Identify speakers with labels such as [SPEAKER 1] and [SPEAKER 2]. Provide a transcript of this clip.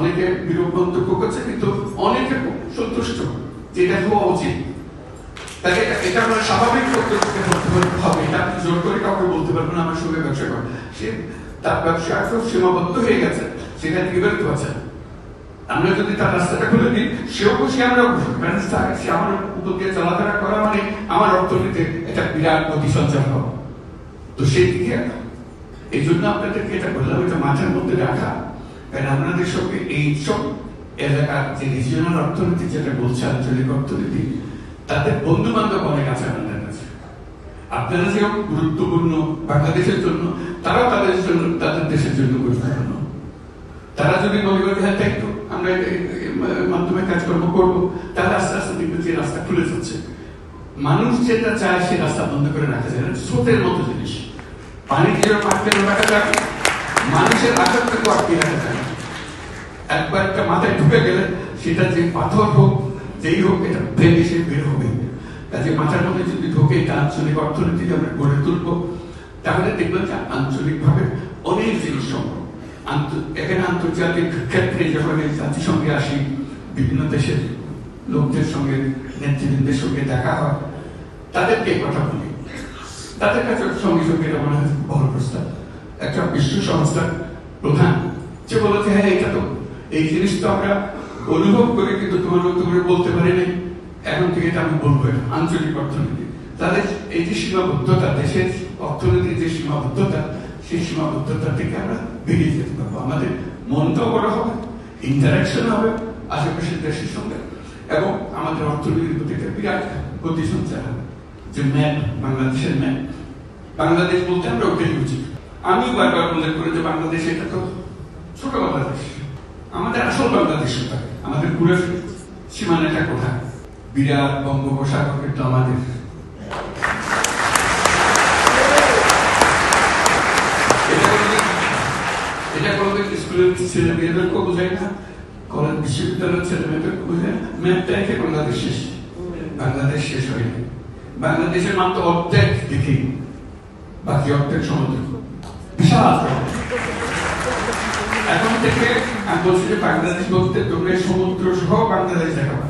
[SPEAKER 1] অনেকে বিরূপ মন্তব্য করছে, কিন্তু অনেকে সন্তুষ্ট যেটা হওয়া উচিত। তাকে এটা আমরা স্বাভাবিক পদ্ধতিতে করতে হবে, এটা আপনি জোর করে কাউকে বলতে পারবেন আমার সঙ্গে ব্যবসা করেন। সে তার ব্যবসা খুব সীমাবদ্ধ হয়ে গেছে, সেখান থেকে বেরোতে পারছে না। আমরা যদি তার রাস্তাটা খুলে দিই, সেও খুশি, আমরা সে আমার উপর দিয়ে চলাফেরা করা মানে আমার অর্থনীতিতে একটা বিরাট গতি সঞ্চার হবে। তো সেই দিকে এই জন্য আপনাদেরকে এটা বললাম, এটা মাথার মধ্যে রাখা। কারণ আপনাদের সঙ্গে এই সব এলাকার যে রিজিওনাল অর্থনীতি যেটা বলছে, আঞ্চলিক অর্থনীতি, তাদের বন্ধু বান্ধব অনেক আছে আপনাদের কাছে। আপনারা যেরকম গুরুত্বপূর্ণ বাংলাদেশের জন্য, তারাও তাদের জন্য, তাদের দেশের জন্য গুরুত্বপূর্ণ। তারা যদি মনে করে হ্যাঁ তাই তো আমরা মাধ্যমে কাজকর্ম করবো, তাহলে আস্তে আস্তে দেখবে যে রাস্তা খুলে যাচ্ছে। মানুষ যেটা চায় সে রাস্তা বন্ধ করে রাখা যায় না। স্রোতের মতো জিনিস, পানি যেরকম আটকে রাখা যায়, মানুষের আশাটাকে আটকে রাখা যায় না। একবার একটা মাথায় ঢুকে গেলে সেটা যে পাথর হোক, যেই হোক, এটা ভেঙে সে বের হবে। কাজে মাথার মধ্যে যদি ঢোকে এটা আঞ্চলিক অর্থনীতি আমরা গড়ে তুলবো, তাহলে দেখবেন যে আঞ্চলিক ভাবে অনেক জিনিস সম্ভব। এখানে আন্তর্জাতিক ক্ষেত্রে যখন জাতিসংঘে আসি, বিভিন্ন দেশের লোকদের সঙ্গে, নেতৃবৃন্দের সঙ্গে দেখা হয়, তাদেরকে কথা বলি, তাদের কাছে সঙ্গে সঙ্গে এটা মনে হয় বড় প্রস্তাব। একটা বিশ্ব সংস্থার প্রধান যে বলেছে হ্যাঁ এটা তো এই জিনিস তো আমরা অনুভব করি, কিন্তু তোমার মতো করে বলতে পারি নাই, এখন থেকে এটা আমি বলবো আঞ্চলিক অর্থনীতি। তাদের এই যে সীমাবদ্ধতা, দেশের অর্থনীতির যে সীমাবদ্ধতা, সেই সীমাবদ্ধতা থেকে আমরা বেরিয়ে যেতে পারবো। আমাদের মনটাও বড় হবে, ইন্টারাকশন হবে আশেপাশের দেশের সঙ্গে, এবং আমাদের অর্থনীতির প্রতি একটা বিরাট গতি সঞ্চার হবে। যে ম্যাপ, বাংলাদেশের ম্যাপ, বাংলাদেশ বলতে আমরা ওটাই বুঝি। আমি বারবার উল্লেখ করি যে বাংলাদেশ এটা তো ছোট বাংলাদেশ, আমাদের আসল বাংলাদেশ কোথায়, আমাদের পুরো সীমানাটা কোথায়? বিরাট বঙ্গোপসাগর কিন্তু আমাদের। এটা কোনোদিন স্কুলের ছেলে মেয়েদেরকেও বোঝায় না, কলেজ বিশ্ববিদ্যালয়ের ছেলে মেয়েদেরকে বোঝায় না। ম্যাপটা একে বাংলাদেশ শেষ, বাংলাদেশ শেষ হয়নি। বাংলাদেশের মাত্র অর্ধেক দেখি, বাকি অর্ধেক সমুদ্র, বিশাল। এখন থেকে আমি বলছি যে বাংলাদেশ বলতে তোমরা সমুদ্র সহ বাংলাদেশ দেখাবো।